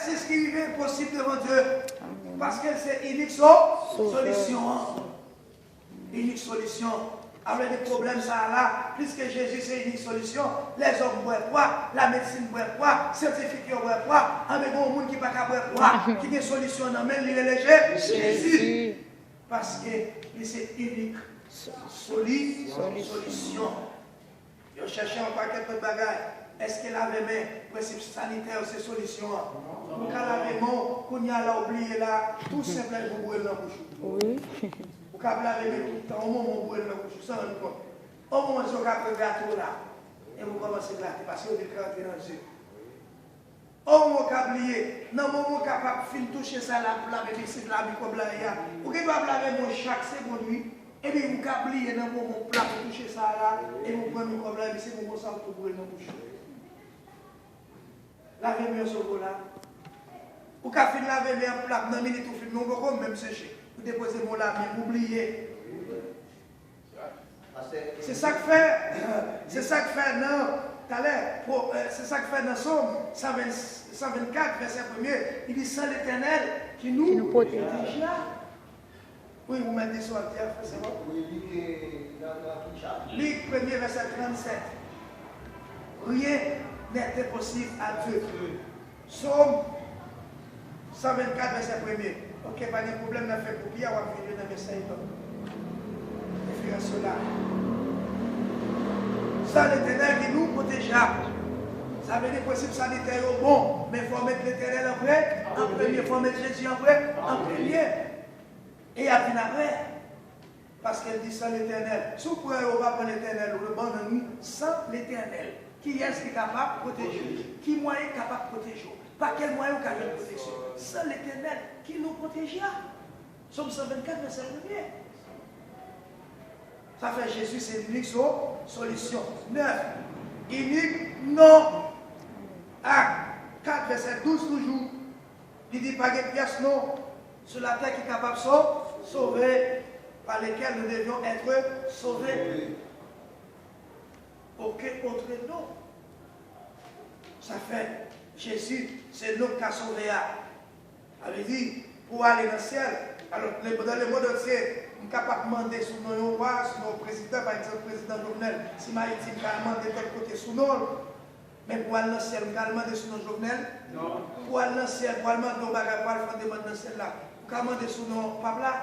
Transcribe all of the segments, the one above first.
c'est ce qui est possible devant Dieu. Parce que c'est unique solution. Unique solution. Avec des problèmes, ça là, puisque Jésus c'est une unique solution, les hommes boivent quoi, la médecine boit quoi, scientifiques boivent quoi, avec un monde qui n'a pas qu'à boire quoi, qui a une solution dans le même, il est léger, Jésus. Parce que c'est unique solution. Je cherche un paquet de bagages. Est-ce que laver mes principes sanitaires, c'est solution? Vous pouvez laver mon, qu'on y a là, oublié là, tout simplement, vous bourrez dans la bouche. Oui. Vous pouvez laver mes tout le temps, au moment où vous bourrez dans la bouche, sans rendre compte. Au moment où vous avez le gâteau là, et vous commencez à glater, parce que vous êtes rentré dans le jeu. Au moment où vous avez oublié, dans le moment où vous êtes capable de toucher ça là, pour laver mes sites là, comme là, vous pouvez laver mon chaque seconde, et puis vous avez oublié dans le moment où vous toucher ça là, et vous prenez comme là, et c'est mon sang pour bourrer dans la bouche. Lavez mieux ce là. Ou quand vous lavez mieux un plat, dans minute ou film, non, vous même sécher. Vous déposez mon lave, vous oubliez. C'est ça que fait, non, c'est ça que fait dans Somme 124, verset 1er. Il dit, c'est l'Éternel qui nous protège. Oui, vous mettez sur la terre, c'est bon? Oui, Luc 1er, verset 37. Rien n'est impossible à Dieu. Somme 124, verset 1er. Ok, pas de problème, on a fait copier, on va venir dans le verset. Référence là. Ça, l'Éternel qui nous protégera. Ça veut dire que possible sanitaire au bon, mais il faut mettre l'Éternel en premier, il faut mettre Jésus en premier. Et à venir après. Parce qu'elle dit sans l'Éternel. Si vous pouvez pas prendre l'Éternel, le bon de nous, sans l'Éternel. Qui est-ce qui est capable de protéger? Qui moyen est capable de protéger? Pas quel moyen qui a de protection? C'est l'Éternel qui nous protégera. Somme 124, verset 1er. Ça fait Jésus, c'est l'unique solution. 9. Unique, non. Acte 4, verset 12 toujours. Il dit pas de pièce non sur la terre qui est capable de sauver, par lesquels nous devions être sauvés. Aucun autre nom. Ça fait Jésus, c'est nous qui a sauvé. Elle dit, pour aller dans le ciel, alors dans le monde entier, nous sommes capables de demander sur nos rois, sur nos présidents, par exemple, le président Jovenel, si Maïtime a demandé de tel côté sous nous, mais pour aller dans le ciel, nous avons demandé sur nos Jovenel. Non. Pour aller dans le ciel, pour aller demander aux bagages, pour aller demander dans le ciel là. Vous pouvez demander sur nos pablas,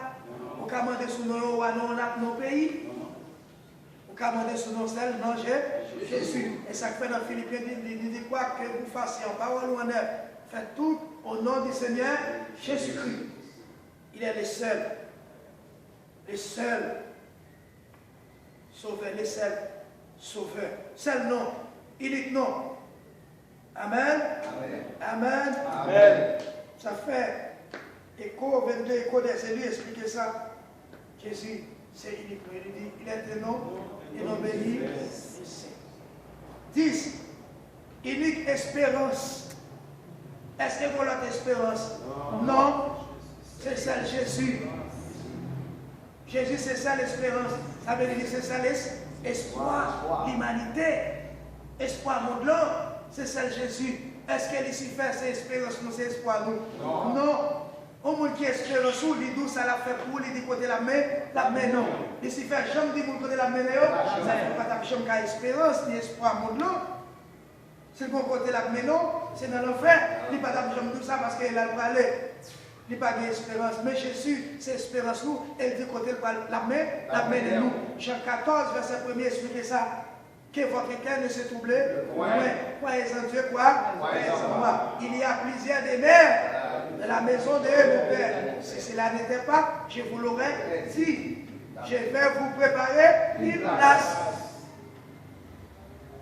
vous pouvez demander sur nos rois, nos pays. Vous pouvez demander sur nos selles, non, Jésus. Et ça fait dans Philippiens, il dit quoi que vous fassiez en parole ou en œuvre. Faites tout au nom du Seigneur Jésus-Christ. Il est le seul sauveur, le seul sauveur. Seul nom, unique nom. Amen. Amen. Amen. Ça fait écho, 22 échos des élus, expliquez ça. Jésus, c'est unique. Il dit, il est un nom, et non béni. 10. Unique espérance. Est-ce que vous l'avez espérance? Non. C'est celle Jésus. Jésus, c'est ça l'espérance. Ça veut dire c'est ça l'espoir. L'humanité. Espoir monde-là, c'est celle Jésus. Est-ce qu'elle ici fait ses espérances, nous, c'est espoir nous? Non. Au monde qui espère en sous, il dit ça l'a fait pour, il dit côté la main non. Ici fait jamais dit côté la main, ça fait pas ta chambre qu'à espérance, ni espoir monde-là. C'est le bon côté la main non, c'est dans l'enfer. Il n'y a pas de tout ça parce qu'elle a parlé. Il n'y a pas d'espérance. Mais Jésus, c'est espérance nous. Elle dit côté la main de nous. Jean 14, verset 1er, expliquez ça. Que votre cœur ne se trouble. Croyez en Dieu, quoi? Croyez en moi. Il y a plusieurs demeures dans la maison de mon Père. Si cela n'était pas, je vous l'aurais dit. Je vais vous préparer une place.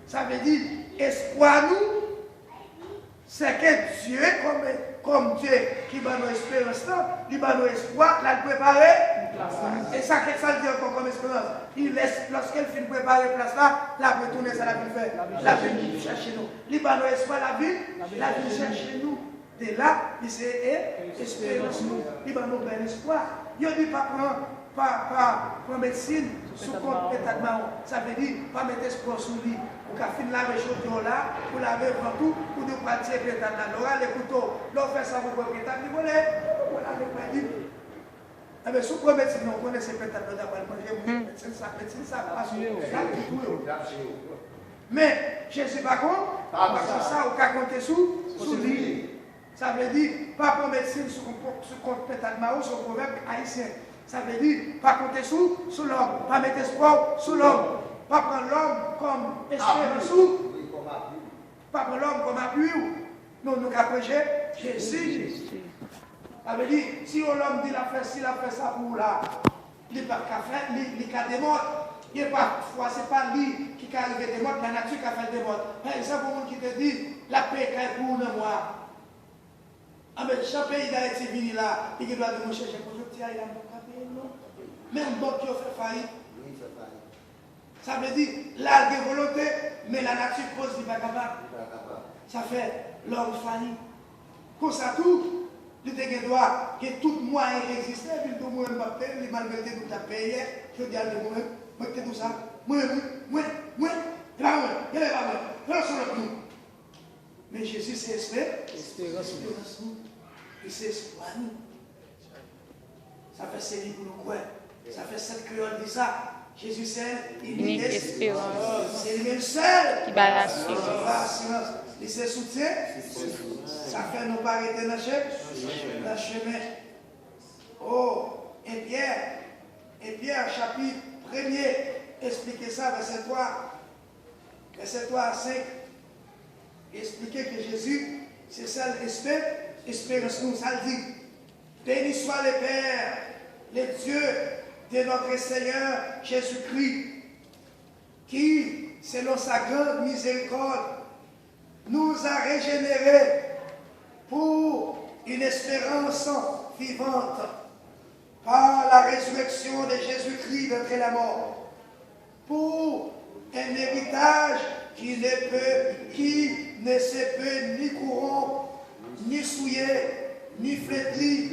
Ça veut dire, espoir nous, c'est que Dieu, comme Dieu qui va nous espérance, il va nous espoir, l'a préparé. Et ça, qu'est-ce que ça veut dire encore comme espérance? Il laisse, lorsqu'elle finit de préparer la place là, la retourner, ça la vie fait. La vie chercher nous. Il va nous espoir la vie chercher nous. De là, il s'est espérance nous. Il va nous donner espoir. Il ne dit pas prendre médecine sous compte pétard marron. Ça veut dire pas mettre espoir sous lui. Pour qu'à fin laver chaudron là, pour laver tout, pour nous partir pétard là. L'aura les couteaux, l'on fait ça pour le pétard, il volait. Voilà le paradis. Ah mais si vous promettez, non, on connaît ces pétard là, d'abord, médecine ça passe. Mais Jésus par contre, ça, on peut compter sous lui. Ça veut dire, pas pour médecine sur compte pétard de Mao, sur le proverbe haïtien. Ça veut dire, pas compter sous l'homme, pas mettre espoir sous l'homme. Pas prendre l'homme comme espérance, pas prendre l'homme comme appui. Non, nous avons prêché Jésus. Ça veut dire, si l'homme dit s'il a fait ça pour là, il n'est pas qu'à faire, il a des morts. Il n'est pas, ce n'est pas lui qui a arrivé des morts, la nature qui a fait des morts. Par exemple, il y a qui te dit, la paix est pour nous, moi. Ah, mais chaque pays d'Haïti venu là, il doit nous chercher pour le petit, il n'a pas payer, non. Même bon qui a fait faillite. Ça veut dire, là, il y a des volontés, mais la nature pose, il n'est pas capable. Ça fait l'homme failli. Comme ça, tout, il y a des droits, que tout moyen existait, puis tout le monde va payer, les malgré tout, tu as payé, je dis à moi-même, moi, tu tout ça, moi, il va moi. Mais Jésus, c'est espérance. Et c'est espoir. Ça fait c'est lui pour nous croire. Ça fait cette créole dit ça. Jésus, c'est unique espérance. C'est lui-même seul qui bat l'assurance. Il se soutient. Ça fait nous pas arrêter dans le chemin. Oh, et Pierre, chapitre 1er, expliquez ça, verset 3 à 5. Expliquer que Jésus, c'est ça l'espérance, nous, ça le dit. Béni soit le Père, le Dieu de notre Seigneur Jésus-Christ, qui, selon sa grande miséricorde, nous a régénérés pour une espérance vivante par la résurrection de Jésus-Christ d'entre la mort, pour un héritage qui ne se peut ni corrompre, ni souiller, ni flétrir,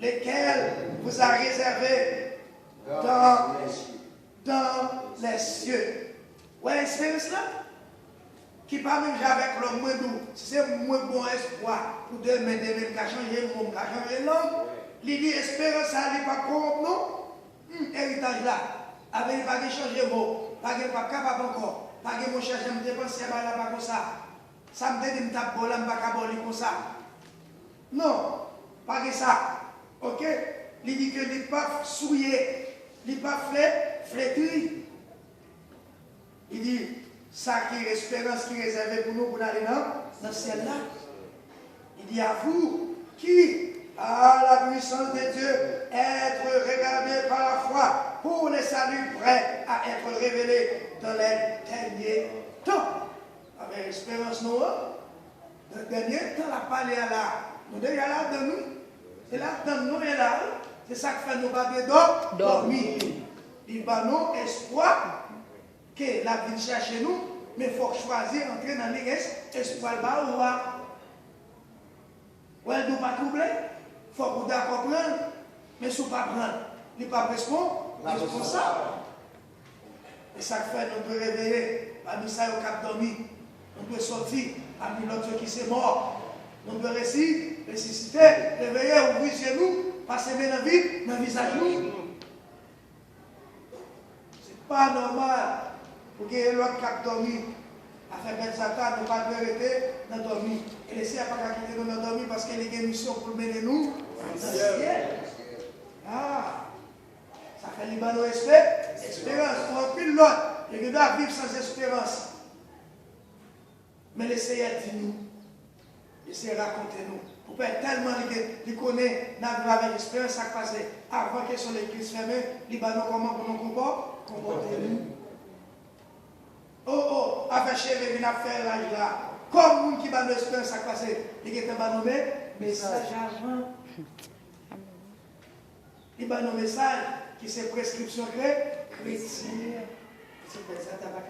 lesquels vous a réservés dans les cieux. Ouais, espérance là, qui pas même avec l'homme moins doux, c'est moins bon espoir pour demain, qu'à changer le monde, qu'à changer l'homme. Il dit espérance, ça n'est pas corrompre, non? Héritage là, avec pas de changer le mot, pas capable encore. Pas que mon cher, je me dépense, pas comme ça. Ça me dit que je ne suis pas comme ça. Non, pas que ça. Ok? Il dit que il n'est pas souillé, il n'est pas flétri. Il dit, ça qui est l'espérance qui est réservée pour nous pour aller dans le ciel là. Il dit à vous qui, à la puissance de Dieu, être regardés par la foi pour le salut prêt à être révélé dans les derniers temps. Avec espérance, nous, dans les derniers temps, la parole est là. Nous devons là dans nous. C'est là dans nous et là. C'est ça qui fait nous pas dormir. Il va nous espoir que la vie cherche nous, mais il faut choisir entrer dans l'espoir. Ou elle ne doit pas troubler. Il faut vous d'accord prendre, mais si vous ne pas prendre, il n'est pas responsable. Et ça fait nous devons réveiller parmi ça au cap dormi. Nous devons sortir parmi l'autre qui s'est mort. Nous devons ressusciter, réveiller, ouvrir chez nous, passer dans la vie, dans le visage nous. Ce n'est pas normal pour que l'autre cap dormi a fait belle Satan, ne pas arrêter dans le dormi. Et laisser à pas quitter nous dans le dormi parce qu'il y a une mission pour mener nous dans le ciel. Ah! Ça fait Liban espérance. Pour un pile l'autre, il doit vivre sans espérance. Mais le Seigneur dit nous, laissez raconter nous. Pour pas tellement il connaît, n'a pas avec l'espérance, ça passe avant que sur l'église fermée, Liban comment pour nous comporter nous. Oh, avec chéri, il a fait l'âge là. Comme nous qui va l'espérance, ça passe, il est nommé message avant. Il va nos messages qui c'est prescription chrétienne. C'est pour ça que tu n'as pas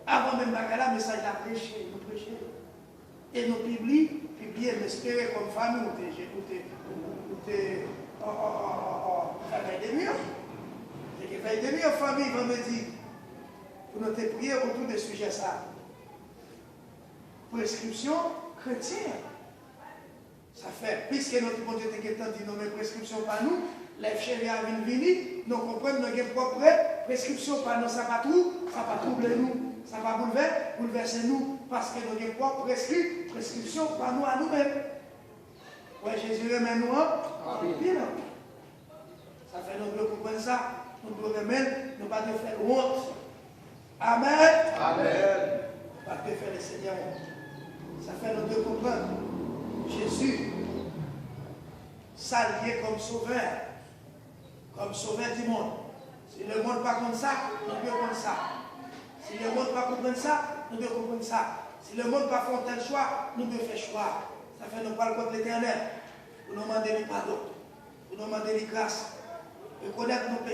avant même le message à prêcher, nous prêcher. Et nous publier, m'espérer comme famille, ou faire des murs. J'ai fait des murs, famille, vendredi. pour nous prier autour de sujet ça. Prescription chrétienne. Ça fait, puisque notre bon Dieu était dit nos prescriptions par nous, les chéris à venir, nous comprenons nos propres prescriptions par nous, ça va pas troubler nous, ça va bouleverser nous, parce que nos propres prescriptions par nous à nous-mêmes. Oui, Jésus remet nous en bien. Ça fait nous devons comprendre ça, nous devons remettre, nous ne pas faire honte. Amen. Amen. Pas de faire le Seigneur. Ça fait nous devons comprendre. Jésus, s'allier comme sauveur du monde. Si le monde pas comme ça, nous devons comprendre ça. Si le monde pas comprendre ça, nous devons comprendre ça. Si le monde pas faire tel choix, nous devons faire choix. Ça fait nous parler contre l'Éternel. Pour nous demander du pardon. Pour nous demander de grâce. Reconnaître nos péchés.